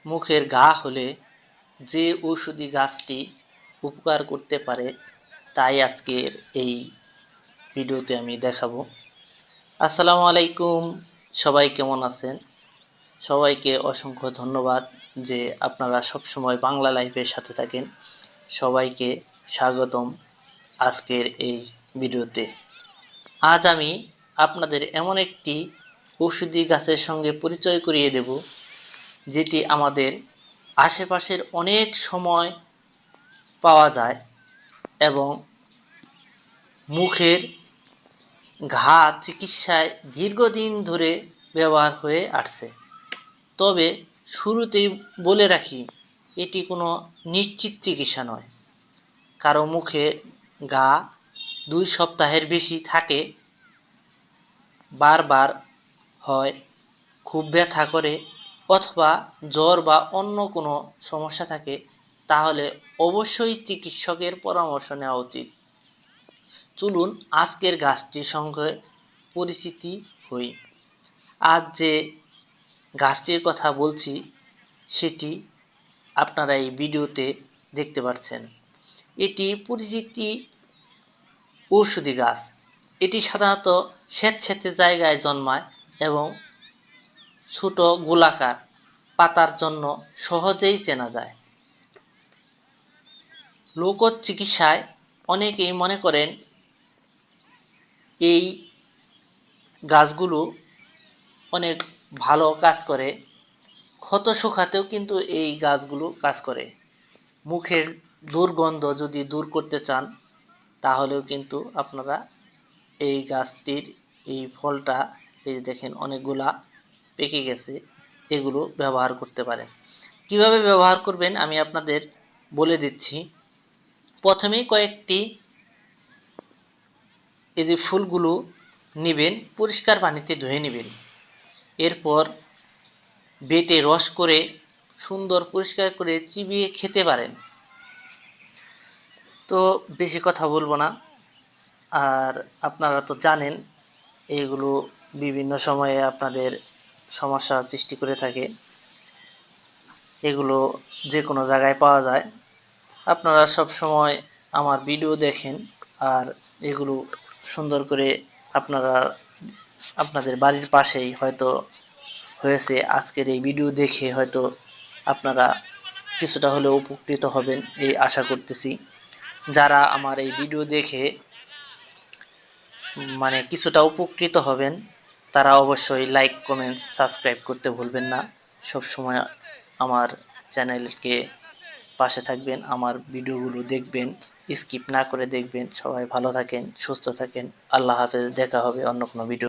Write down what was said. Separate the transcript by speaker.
Speaker 1: মুখের ঘা হলে যে ঔষধি গাছটি উপকার করতে পারে তাই আজকের এই ভিডিওতে আমি দেখাবো। আসসালামু আলাইকুম, সবাই কেমন আছেন? সবাইকে অসংখ্য ধন্যবাদ যে আপনারা সবসময় বাংলা লাইভের সাথে থাকেন। সবাইকে স্বাগতম আজকের এই ভিডিওতে। আজ আমি আপনাদের এমন একটি ঔষধি গাছের সঙ্গে পরিচয় করিয়ে দেব যেটি আমাদের আশেপাশের অনেক সময় পাওয়া যায় এবং মুখের ঘা চিকিৎসায় দীর্ঘদিন ধরে ব্যবহার হয়ে আসছে। তবে শুরুতেই বলে রাখি, এটি কোনো নিশ্চিত চিকিৎসা নয়। কারো মুখে ঘা 2 সপ্তাহের বেশি থাকে, বারবার হয়, খুব ব্যথা করে অথবা জ্বর বা অন্য কোনো সমস্যা থাকে, তাহলে অবশ্যই চিকিৎসকের পরামর্শ নেওয়া উচিত। চলুন আজকের গাছটির সঙ্গে পরিচিতি হই। আজ যে গাছটির কথা বলছি সেটি আপনারা এই ভিডিওতে দেখতে পাচ্ছেন। এটি পরিচিতি ঔষধি গাছ। এটি সাধারণত স্যাঁতসেঁতে জায়গায় জন্মায় এবং ছোট গোলাকার পাতার জন্য সহজেই চেনা যায়। লোক চিকিৎসায় অনেকেই মনে করেন এই গাছগুলো অনেক ভালো কাজ করে, ক্ষত শুকাতেও কিন্তু এই গাছগুলো কাজ করে। মুখের দুর্গন্ধ যদি দূর করতে চান তাহলেও কিন্তু আপনারা এই গাছটির এই ফলটা, এই দেখেন অনেকগুলা পেকে গেছে, এগুলো ব্যবহার করতে পারেন। কিভাবে ব্যবহার করবেন আমি আপনাদের বলে দিচ্ছি। প্রথমেই কয়েকটি এই যে ফুলগুলো নেবেন, পরিষ্কার পানিতে ধুয়ে নেবেন। এরপর বেটে রস করে সুন্দর পরিষ্কার করে চিবিয়ে খেতে পারেন। তো বেশি কথা বলবো না। আর আপনারা তো জানেন এইগুলো বিভিন্ন সময়ে আপনাদের সমস্যার সৃষ্টি করে থাকে। এগুলো যে কোনো জায়গায় পাওয়া যায়। আপনারা সব সময় আমার ভিডিও দেখেন আর এগুলো সুন্দর করে আপনারা আপনাদের বাড়ির পাশেই হয়তো হয়েছে। আজকের এই ভিডিও দেখে হয়তো আপনারা কিছুটা হলেও উপকৃত হবেন এই আশা করতেছি। যারা আমার এই ভিডিও দেখে কিছুটা উপকৃত হবেন তারা অবশ্যই লাইক, কমেন্ট, সাবস্ক্রাইব করতে ভুলবেন না। সব সময় আমার চ্যানেলকে পাশে থাকবেন, আমার ভিডিওগুলো দেখবেন, স্কিপ না করে দেখবেন। সবাই ভালো থাকেন, সুস্থ থাকেন। আল্লাহ হাফেজ। দেখা হবে অন্য কোনো ভিডিও।